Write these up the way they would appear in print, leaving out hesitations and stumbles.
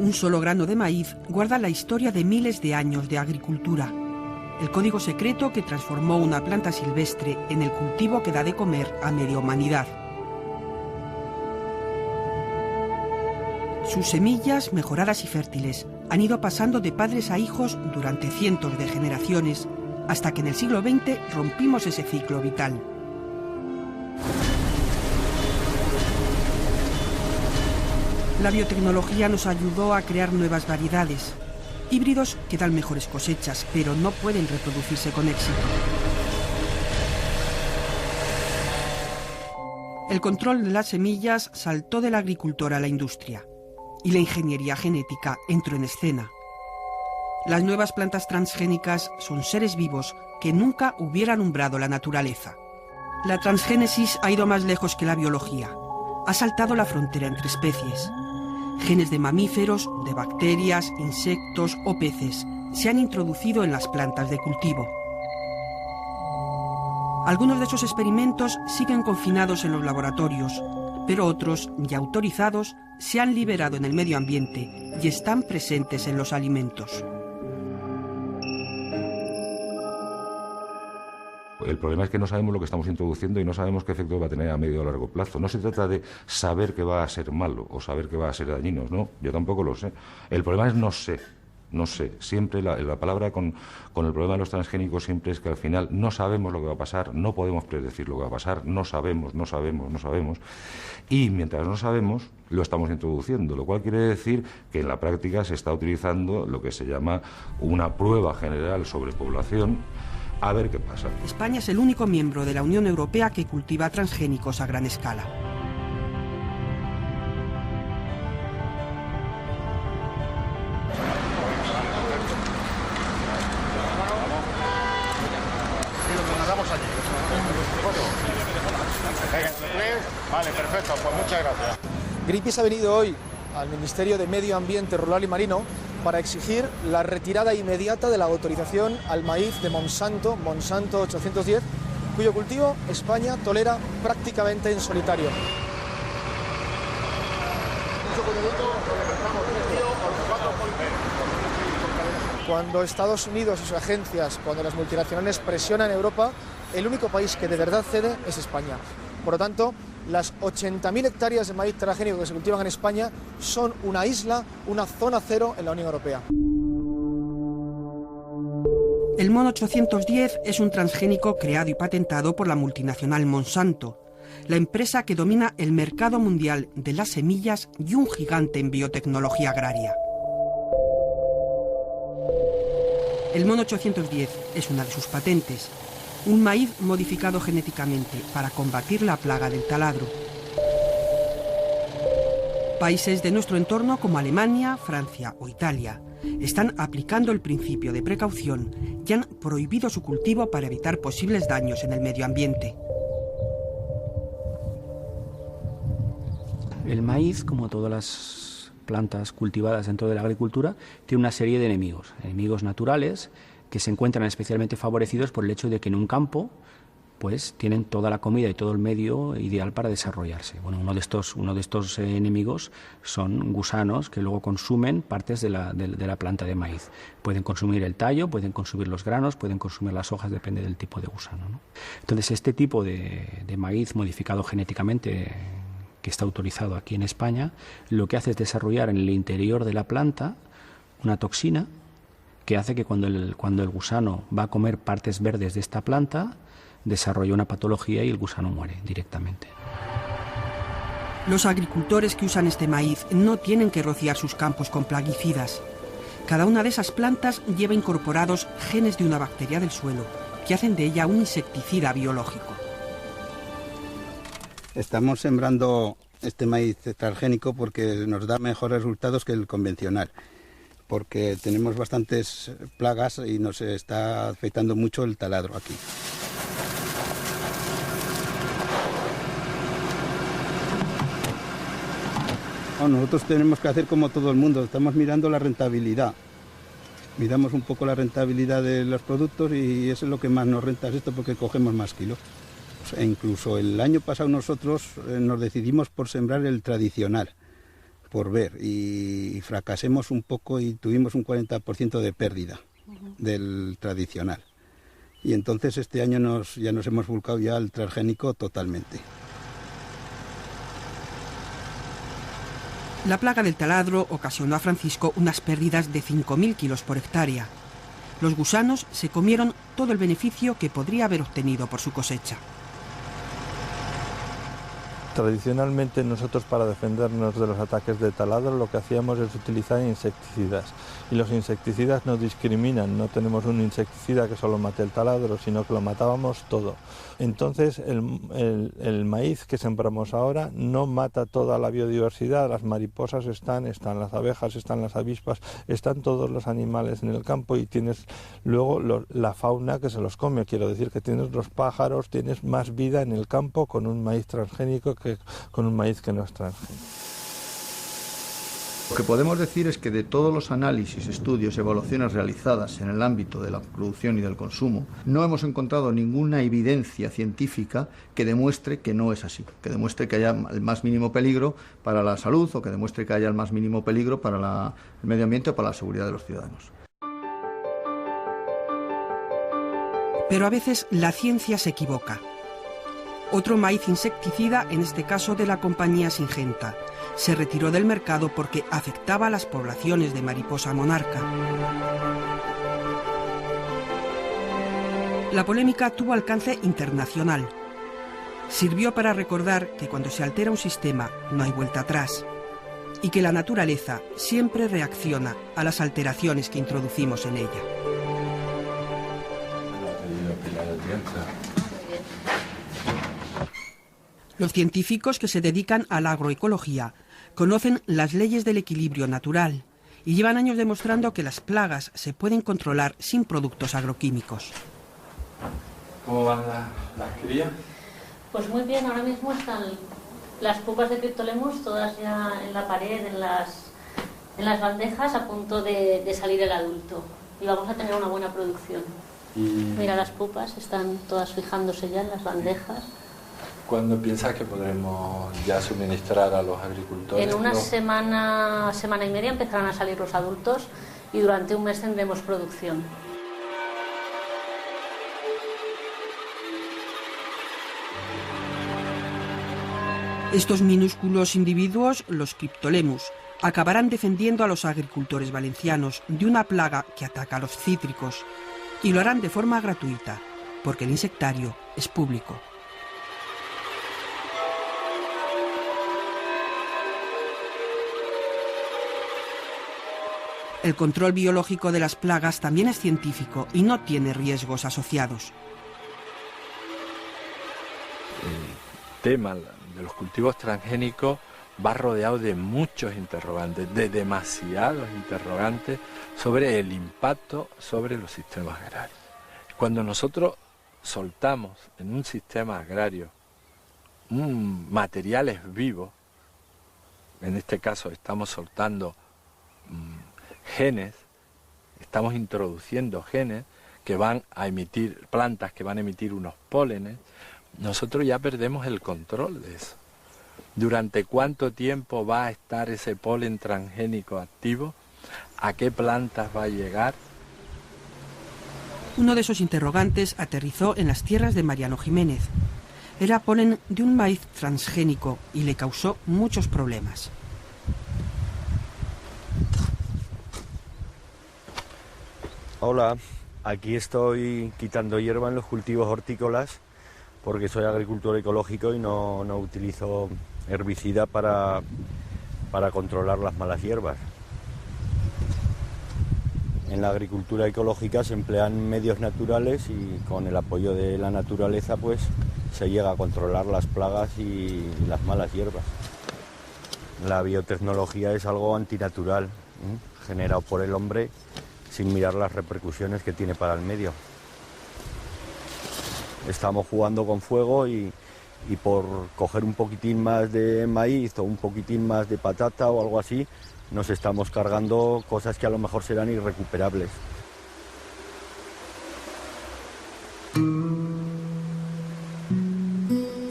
Un solo grano de maíz guarda la historia de miles de años de agricultura. El código secreto que transformó una planta silvestre en el cultivo que da de comer a media humanidad. Sus semillas, mejoradas y fértiles, han ido pasando de padres a hijos durante cientos de generaciones, hasta que en el siglo XX rompimos ese ciclo vital. La biotecnología nos ayudó a crear nuevas variedades, híbridos que dan mejores cosechas, pero no pueden reproducirse con éxito. El control de las semillas saltó del agricultor a la industria, y la ingeniería genética entró en escena. Las nuevas plantas transgénicas son seres vivos que nunca hubieran umbrado la naturaleza. La transgénesis ha ido más lejos que la biología. Ha saltado la frontera entre especies. Genes de mamíferos, de bacterias, insectos o peces se han introducido en las plantas de cultivo. Algunos de esos experimentos siguen confinados en los laboratorios, pero otros, ya autorizados, se han liberado en el medio ambiente y están presentes en los alimentos. El problema es que no sabemos lo que estamos introduciendo y no sabemos qué efectos va a tener a medio o largo plazo. No se trata de saber que va a ser malo o saber que va a ser dañino, no, yo tampoco lo sé. El problema es no sé. Siempre la palabra con el problema de los transgénicos siempre es que al final no sabemos lo que va a pasar, no podemos predecir lo que va a pasar, no sabemos. Y mientras no sabemos, lo estamos introduciendo, lo cual quiere decir que en la práctica se está utilizando lo que se llama una prueba general sobre población, a ver qué pasa. España es el único miembro de la Unión Europea que cultiva transgénicos a gran escala. Vale, perfecto, pues muchas gracias. Greenpeace ha venido hoy al Ministerio de Medio Ambiente Rural y Marino para exigir la retirada inmediata de la autorización al maíz de Monsanto 810, cuyo cultivo España tolera prácticamente en solitario. Cuando Estados Unidos y sus agencias, cuando las multinacionales presionan a Europa, el único país que de verdad cede es España. Por lo tanto, las 80.000 hectáreas de maíz transgénico que se cultivan en España son una isla, una zona cero en la Unión Europea. El MON 810 es un transgénico creado y patentado por la multinacional Monsanto, la empresa que domina el mercado mundial de las semillas y un gigante en biotecnología agraria. El MON 810 es una de sus patentes, un maíz modificado genéticamente para combatir la plaga del taladro. Países de nuestro entorno como Alemania, Francia o Italia están aplicando el principio de precaución y han prohibido su cultivo para evitar posibles daños en el medio ambiente. El maíz, como todas las plantas cultivadas dentro de la agricultura, tiene una serie de enemigos naturales, que se encuentran especialmente favorecidos por el hecho de que en un campo pues tienen toda la comida y todo el medio ideal para desarrollarse. Bueno, uno de estos enemigos son gusanos que luego consumen partes de la planta de maíz. Pueden consumir el tallo, pueden consumir los granos, pueden consumir las hojas, depende del tipo de gusano, ¿no? Entonces, este tipo de maíz modificado genéticamente, que está autorizado aquí en España, lo que hace es desarrollar en el interior de la planta una toxina que hace que cuando el gusano va a comer partes verdes de esta planta, desarrolla una patología y el gusano muere directamente. Los agricultores que usan este maíz no tienen que rociar sus campos con plaguicidas. Cada una de esas plantas lleva incorporados genes de una bacteria del suelo que hacen de ella un insecticida biológico. Estamos sembrando este maíz transgénico porque nos da mejores resultados que el convencional, porque tenemos bastantes plagas y nos está afectando mucho el taladro aquí. Bueno, nosotros tenemos que hacer como todo el mundo, estamos mirando la rentabilidad. Miramos un poco la rentabilidad de los productos y eso es lo que más nos renta, es esto, porque cogemos más kilos. E incluso el año pasado nosotros nos decidimos por sembrar el tradicional, por ver y fracasemos un poco y tuvimos un 40% de pérdida del tradicional. Y entonces este año ya nos hemos volcado ya al transgénico totalmente. La plaga del taladro ocasionó a Francisco unas pérdidas de 5.000 kilos por hectárea. Los gusanos se comieron todo el beneficio que podría haber obtenido por su cosecha. Tradicionalmente nosotros, para defendernos de los ataques de taladro, lo que hacíamos es utilizar insecticidas, y los insecticidas no discriminan, no tenemos un insecticida que solo mate el taladro, sino que lo matábamos todo. Entonces el maíz que sembramos ahora no mata toda la biodiversidad, las mariposas están las abejas, están las avispas, están todos los animales en el campo, y tienes luego la fauna que se los come, quiero decir que tienes los pájaros, tienes más vida en el campo con un maíz transgénico que con un maíz que no es transgénico. Lo que podemos decir es que de todos los análisis, estudios y evaluaciones realizadas en el ámbito de la producción y del consumo, no hemos encontrado ninguna evidencia científica que demuestre que no es así, que demuestre que haya el más mínimo peligro para la salud o que demuestre que haya el más mínimo peligro para el medio ambiente o para la seguridad de los ciudadanos. Pero a veces la ciencia se equivoca. Otro maíz insecticida, en este caso de la compañía Syngenta, se retiró del mercado porque afectaba a las poblaciones de mariposa monarca. La polémica tuvo alcance internacional. Sirvió para recordar que cuando se altera un sistema no hay vuelta atrás y que la naturaleza siempre reacciona a las alteraciones que introducimos en ella. Los científicos que se dedican a la agroecología conocen las leyes del equilibrio natural y llevan años demostrando que las plagas se pueden controlar sin productos agroquímicos. ¿Cómo van las crías? Pues muy bien, ahora mismo están las pupas de Cryptolemus todas ya en la pared, en las bandejas, a punto de salir el adulto. Y vamos a tener una buena producción. Mira, las pupas están todas fijándose ya en las bandejas. ¿Cuándo piensas que podremos ya suministrar a los agricultores? En una semana y media empezarán a salir los adultos y durante un mes tendremos producción. Estos minúsculos individuos, los Cryptolemus, acabarán defendiendo a los agricultores valencianos de una plaga que ataca a los cítricos, y lo harán de forma gratuita, porque el insectario es público. El control biológico de las plagas también es científico y no tiene riesgos asociados. El tema de los cultivos transgénicos va rodeado de muchos interrogantes, de demasiados interrogantes sobre el impacto sobre los sistemas agrarios. Cuando nosotros soltamos en un sistema agrario materiales vivos, en este caso estamos soltando genes, estamos introduciendo genes que van a emitir, plantas que van a emitir unos pólenes, nosotros ya perdemos el control de eso. ¿Durante cuánto tiempo va a estar ese polen transgénico activo? ¿A qué plantas va a llegar? Uno de esos interrogantes aterrizó en las tierras de Mariano Jiménez. Era polen de un maíz transgénico y le causó muchos problemas. Hola, aquí estoy quitando hierba en los cultivos hortícolas porque soy agricultor ecológico y no utilizo herbicida para controlar las malas hierbas. En la agricultura ecológica se emplean medios naturales y con el apoyo de la naturaleza pues se llega a controlar las plagas y las malas hierbas. La biotecnología es algo antinatural, generado por el hombre sin mirar las repercusiones que tiene para el medio. Estamos jugando con fuego y por coger un poquitín más de maíz o un poquitín más de patata o algo así, nos estamos cargando cosas que a lo mejor serán irrecuperables.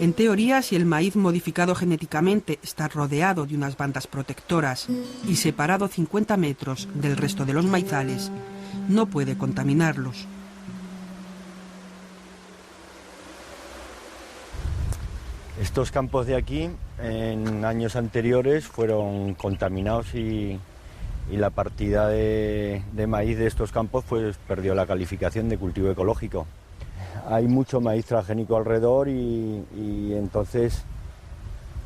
En teoría, si el maíz modificado genéticamente está rodeado de unas bandas protectoras y separado 50 metros del resto de los maizales, no puede contaminarlos. Estos campos de aquí, en años anteriores, fueron contaminados y la partida de maíz de estos campos pues perdió la calificación de cultivo ecológico. Hay mucho maíz transgénico alrededor y entonces,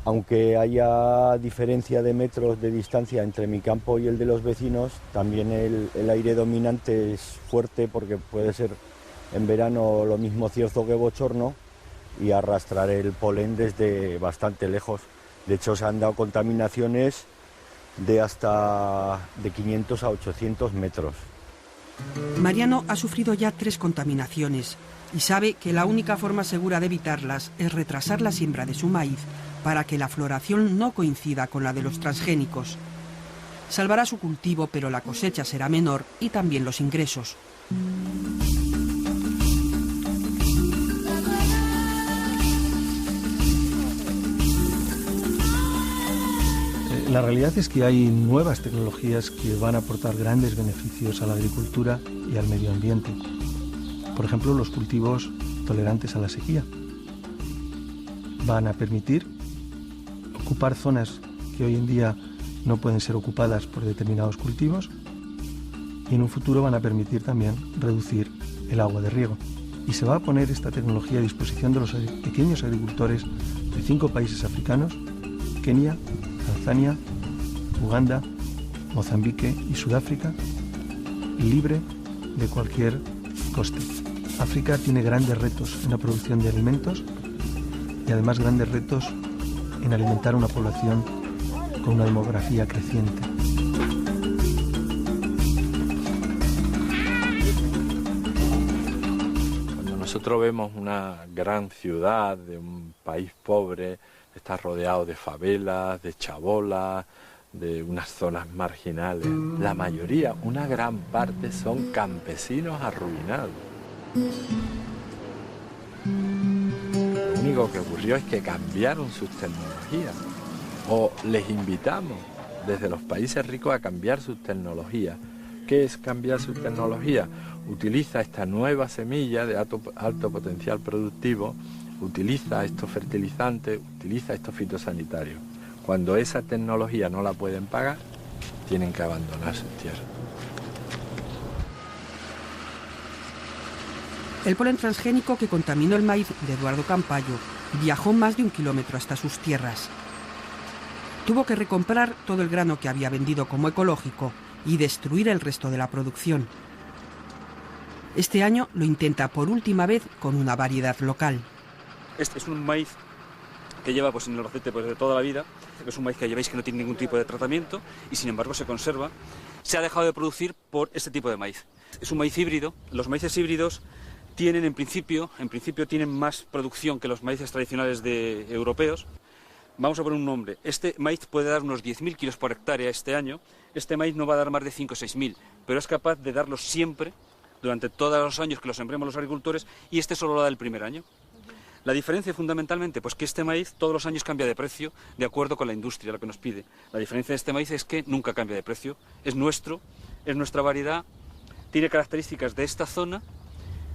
aunque haya diferencia de metros de distancia entre mi campo y el de los vecinos, también el aire dominante es fuerte porque puede ser en verano lo mismo cierzo que bochorno y arrastrar el polen desde bastante lejos. De hecho, se han dado contaminaciones de hasta de 500 a 800 metros. Mariano ha sufrido ya 3 contaminaciones y sabe que la única forma segura de evitarlas es retrasar la siembra de su maíz para que la floración no coincida con la de los transgénicos. Salvará su cultivo, pero la cosecha será menor y también los ingresos. La realidad es que hay nuevas tecnologías que van a aportar grandes beneficios a la agricultura y al medio ambiente. Por ejemplo, los cultivos tolerantes a la sequía. Van a permitir ocupar zonas que hoy en día no pueden ser ocupadas por determinados cultivos y en un futuro van a permitir también reducir el agua de riego. Y se va a poner esta tecnología a disposición de los pequeños agricultores de 5 países africanos: Kenia, Tanzania, Uganda, Mozambique y Sudáfrica, libre de cualquier coste. África tiene grandes retos en la producción de alimentos y además grandes retos en alimentar una población con una demografía creciente. Cuando nosotros vemos una gran ciudad de un país pobre, está rodeado de favelas, de chabolas, de unas zonas marginales. La mayoría, una gran parte, son campesinos arruinados. Lo único que ocurrió es que cambiaron sus tecnologías, o les invitamos desde los países ricos a cambiar sus tecnologías. ¿Qué es cambiar sus tecnologías? Utiliza esta nueva semilla de alto potencial productivo, utiliza estos fertilizantes, utiliza estos fitosanitarios. Cuando esa tecnología no la pueden pagar, tienen que abandonar sus tierras. El polen transgénico que contaminó el maíz de Eduardo Campayo viajó más de 1 kilómetro hasta sus tierras. Tuvo que recomprar todo el grano que había vendido como ecológico y destruir el resto de la producción. Este año lo intenta por última vez con una variedad local. Este es un maíz que lleva en el Albacete de toda la vida. Es un maíz que lleváis que no tiene ningún tipo de tratamiento y sin embargo se conserva. Se ha dejado de producir por este tipo de maíz. Es un maíz híbrido. Los maíces híbridos tienen en principio tienen más producción que los maíces tradicionales europeos. Vamos a poner un nombre. Este maíz puede dar unos 10.000 kilos por hectárea este año. Este maíz no va a dar más de 5 o 6.000, pero es capaz de darlos siempre, durante todos los años que lo sembremos los agricultores, y este solo lo da el primer año. La diferencia fundamentalmente, pues que este maíz todos los años cambia de precio de acuerdo con la industria, lo que nos pide. La diferencia de este maíz es que nunca cambia de precio. Es nuestro, es nuestra variedad, tiene características de esta zona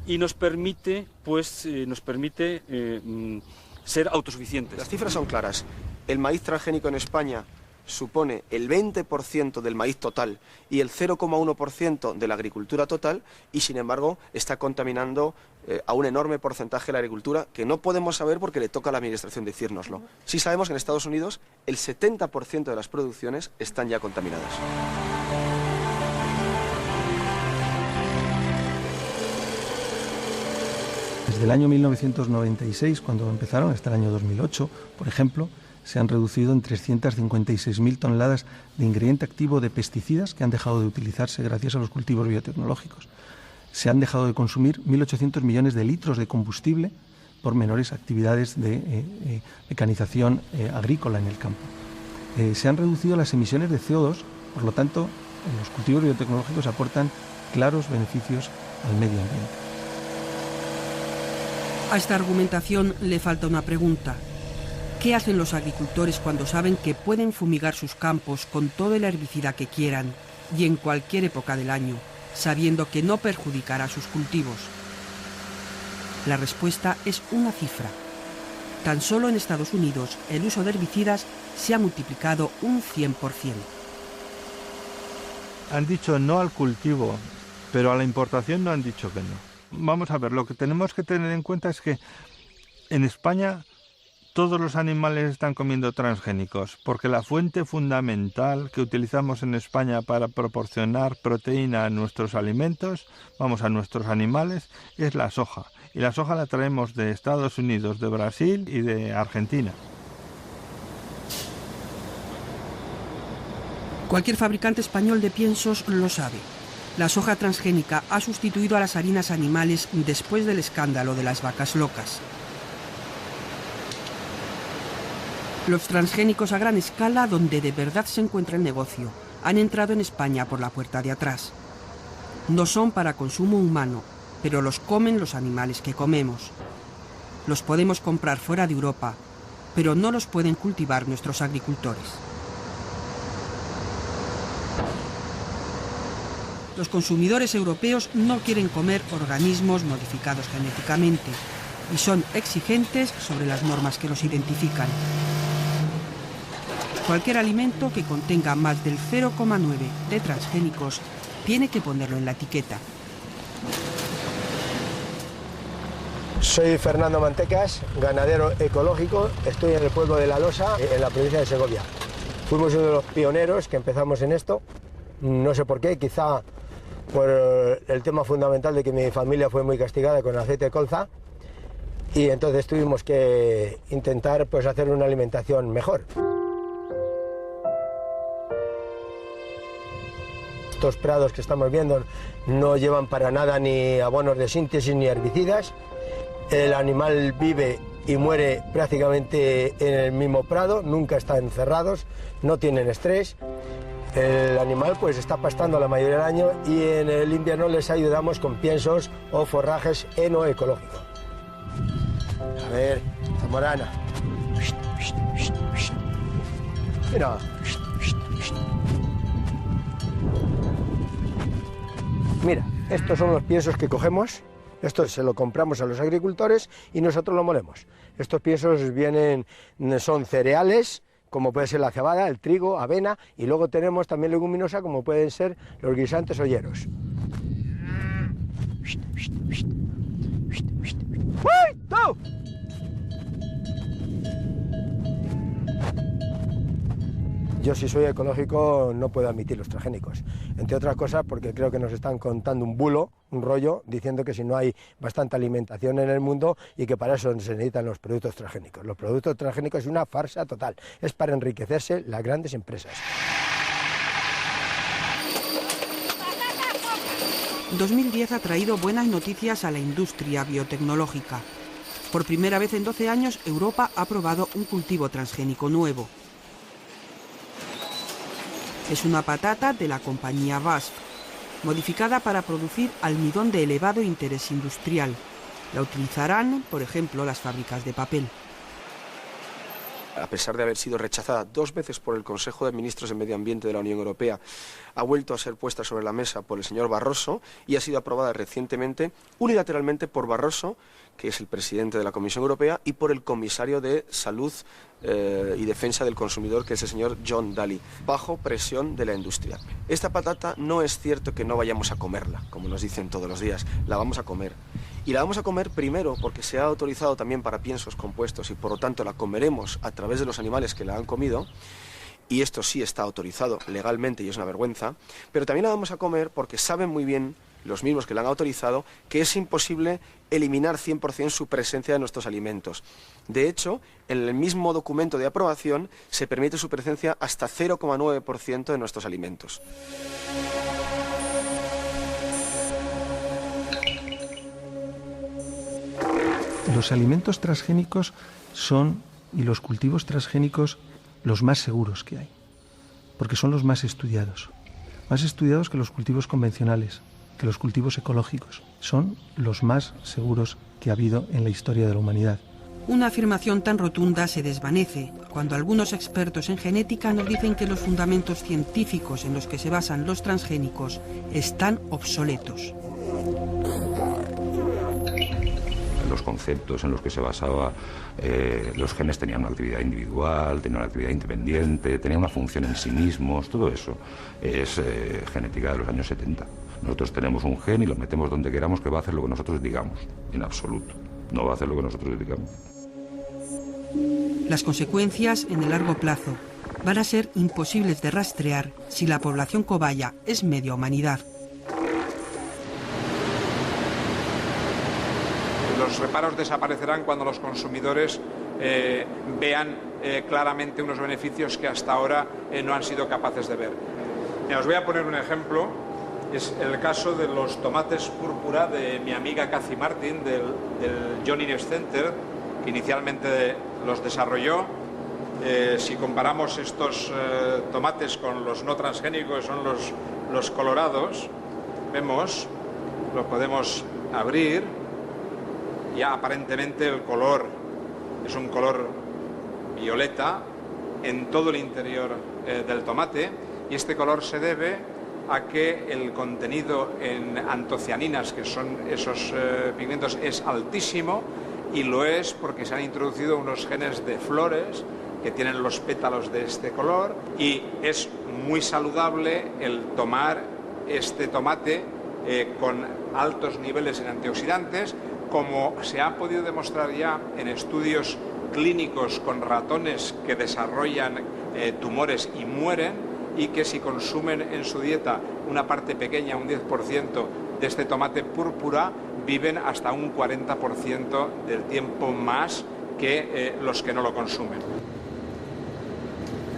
y nos permite ser autosuficientes. Las cifras son claras. El maíz transgénico en España supone el 20% del maíz total y el 0,1% de la agricultura total, y sin embargo está contaminando a un enorme porcentaje de la agricultura que no podemos saber porque le toca a la administración decírnoslo. Sí sabemos que en Estados Unidos el 70% de las producciones están ya contaminadas. Desde el año 1996, cuando empezaron, hasta el año 2008, por ejemplo, se han reducido en 356.000 toneladas de ingrediente activo de pesticidas que han dejado de utilizarse gracias a los cultivos biotecnológicos. Se han dejado de consumir 1.800 millones de litros de combustible por menores actividades de mecanización agrícola en el campo. Se han reducido las emisiones de CO2, por lo tanto, los cultivos biotecnológicos aportan claros beneficios al medio ambiente. A esta argumentación le falta una pregunta. ¿Qué hacen los agricultores cuando saben que pueden fumigar sus campos con todo el herbicida que quieran y en cualquier época del año, sabiendo que no perjudicará sus cultivos? La respuesta es una cifra. Tan solo en Estados Unidos el uso de herbicidas se ha multiplicado un 100%. Han dicho no al cultivo, pero a la importación no han dicho que no. Vamos a ver, lo que tenemos que tener en cuenta es que en España todos los animales están comiendo transgénicos, porque la fuente fundamental que utilizamos en España para proporcionar proteína a nuestros alimentos, a nuestros animales, es la soja. Y la soja la traemos de Estados Unidos, de Brasil y de Argentina. Cualquier fabricante español de piensos lo sabe. La soja transgénica ha sustituido a las harinas animales después del escándalo de las vacas locas. Los transgénicos a gran escala, donde de verdad se encuentra el negocio, han entrado en España por la puerta de atrás. No son para consumo humano, pero los comen los animales que comemos. Los podemos comprar fuera de Europa, pero no los pueden cultivar nuestros agricultores. Los consumidores europeos no quieren comer organismos modificados genéticamente y son exigentes sobre las normas que los identifican. Cualquier alimento que contenga más del 0,9 de transgénicos tiene que ponerlo en la etiqueta. Soy Fernando Mantecas, ganadero ecológico. Estoy en el pueblo de La Losa, en la provincia de Segovia. Fuimos uno de los pioneros que empezamos en esto. No sé por qué, quizá por el tema fundamental de que mi familia fue muy castigada con el aceite de colza, y entonces tuvimos que intentar hacer una alimentación mejor. Estos prados que estamos viendo no llevan para nada ni abonos de síntesis ni herbicidas. El animal vive y muere prácticamente en el mismo prado, nunca están encerrados, no tienen estrés. El animal está pastando la mayoría del año y en el invierno les ayudamos con piensos o forrajes enoecológicos. A ver, Zamorana. Mira. Mira, estos son los piensos que cogemos. Esto se lo compramos a los agricultores y nosotros lo molemos. Estos piensos son cereales, como puede ser la cebada, el trigo, avena, y luego tenemos también leguminosa, como pueden ser los guisantes o hieros. Yo, si soy ecológico, no puedo admitir los transgénicos, entre otras cosas porque creo que nos están contando un bulo, un rollo, diciendo que si no hay bastante alimentación en el mundo y que para eso se necesitan los productos transgénicos. Los productos transgénicos es una farsa total, es para enriquecerse las grandes empresas. 2010 ha traído buenas noticias a la industria biotecnológica. Por primera vez en 12 años, Europa ha probado un cultivo transgénico nuevo. Es una patata de la compañía BASF, modificada para producir almidón de elevado interés industrial. La utilizarán, por ejemplo, las fábricas de papel. A pesar de haber sido rechazada 2 veces por el Consejo de Ministros de Medio Ambiente de la Unión Europea, ha vuelto a ser puesta sobre la mesa por el señor Barroso y ha sido aprobada recientemente unilateralmente por Barroso, que es el presidente de la Comisión Europea, y por el comisario de Salud y Defensa del Consumidor, que es el señor John Dalli, bajo presión de la industria. Esta patata no es cierto que no vayamos a comerla, como nos dicen todos los días, la vamos a comer. Y la vamos a comer primero porque se ha autorizado también para piensos compuestos y por lo tanto la comeremos a través de los animales que la han comido, y esto sí está autorizado legalmente y es una vergüenza, pero también la vamos a comer porque saben muy bien los mismos que la han autorizado que es imposible eliminar 100% su presencia en nuestros alimentos. De hecho, en el mismo documento de aprobación se permite su presencia hasta 0,9% de nuestros alimentos. Los alimentos transgénicos son, y los cultivos transgénicos, los más seguros que hay, porque son los más estudiados que los cultivos convencionales, que los cultivos ecológicos. Son los más seguros que ha habido en la historia de la humanidad. Una afirmación tan rotunda se desvanece cuando algunos expertos en genética nos dicen que los fundamentos científicos en los que se basan los transgénicos están obsoletos. Los conceptos en los que se basaba, los genes tenían una actividad individual, tenían una actividad independiente, tenían una función en sí mismos, todo eso es genética de los años 70. Nosotros tenemos un gen y lo metemos donde queramos, que va a hacer lo que nosotros digamos, en absoluto. No va a hacer lo que nosotros digamos. Las consecuencias en el largo plazo van a ser imposibles de rastrear si la población cobaya es media humanidad. Los reparos desaparecerán cuando los consumidores vean claramente unos beneficios que hasta ahora no han sido capaces de ver. Os voy a poner un ejemplo. Es el caso de los tomates púrpura de mi amiga Cathy Martin del John Innes Center, que inicialmente los desarrolló. Si comparamos estos tomates con los no transgénicos, son los colorados, vemos, lo podemos abrir. Ya aparentemente el color es un color violeta en todo el interior del tomate, y este color se debe a que el contenido en antocianinas, que son esos pigmentos, es altísimo, y lo es porque se han introducido unos genes de flores que tienen los pétalos de este color, y es muy saludable el tomar este tomate con altos niveles en antioxidantes, como se ha podido demostrar ya en estudios clínicos con ratones que desarrollan tumores y mueren, y que si consumen en su dieta una parte pequeña, un 10% de este tomate púrpura, viven hasta un 40% del tiempo más que los que no lo consumen.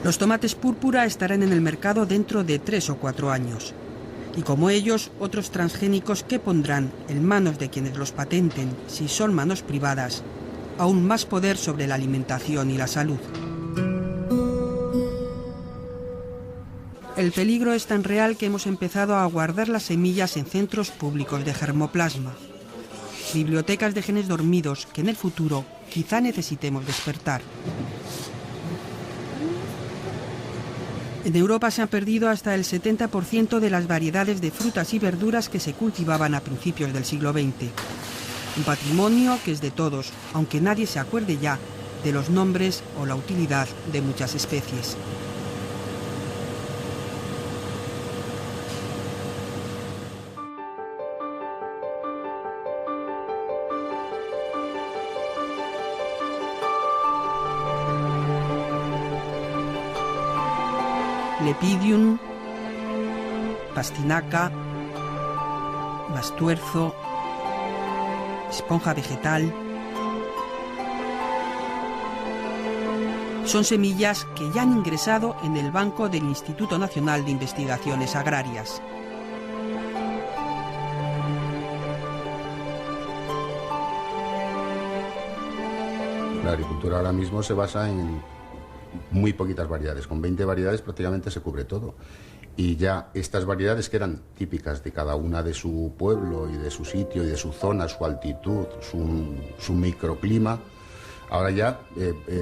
Los tomates púrpura estarán en el mercado dentro de 3 o 4 años. Y como ellos, otros transgénicos que pondrán en manos de quienes los patenten, si son manos privadas, aún más poder sobre la alimentación y la salud. El peligro es tan real que hemos empezado a guardar las semillas en centros públicos de germoplasma, bibliotecas de genes dormidos que en el futuro quizá necesitemos despertar. En Europa se han perdido hasta el 70% de las variedades de frutas y verduras que se cultivaban a principios del siglo XX. Un patrimonio que es de todos, aunque nadie se acuerde ya de los nombres o la utilidad de muchas especies. Lepidium, pastinaca, bastuerzo, esponja vegetal. Son semillas que ya han ingresado en el banco del Instituto Nacional de Investigaciones Agrarias. La agricultura ahora mismo se basa en muy poquitas variedades. Con 20 variedades prácticamente se cubre todo. Y ya estas variedades, que eran típicas de cada una de su pueblo y de su sitio y de su zona, su altitud, su microclima, ahora ya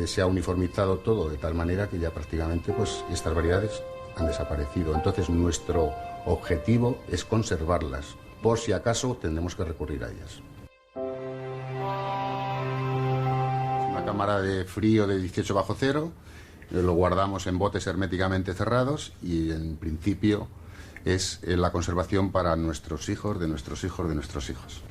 se ha uniformizado todo de tal manera que ya prácticamente pues estas variedades han desaparecido. Entonces nuestro objetivo es conservarlas. Por si acaso tendremos que recurrir a ellas. Una cámara de frío de 18 bajo cero. Lo guardamos en botes herméticamente cerrados y en principio es la conservación para nuestros hijos, de nuestros hijos, de nuestros hijos.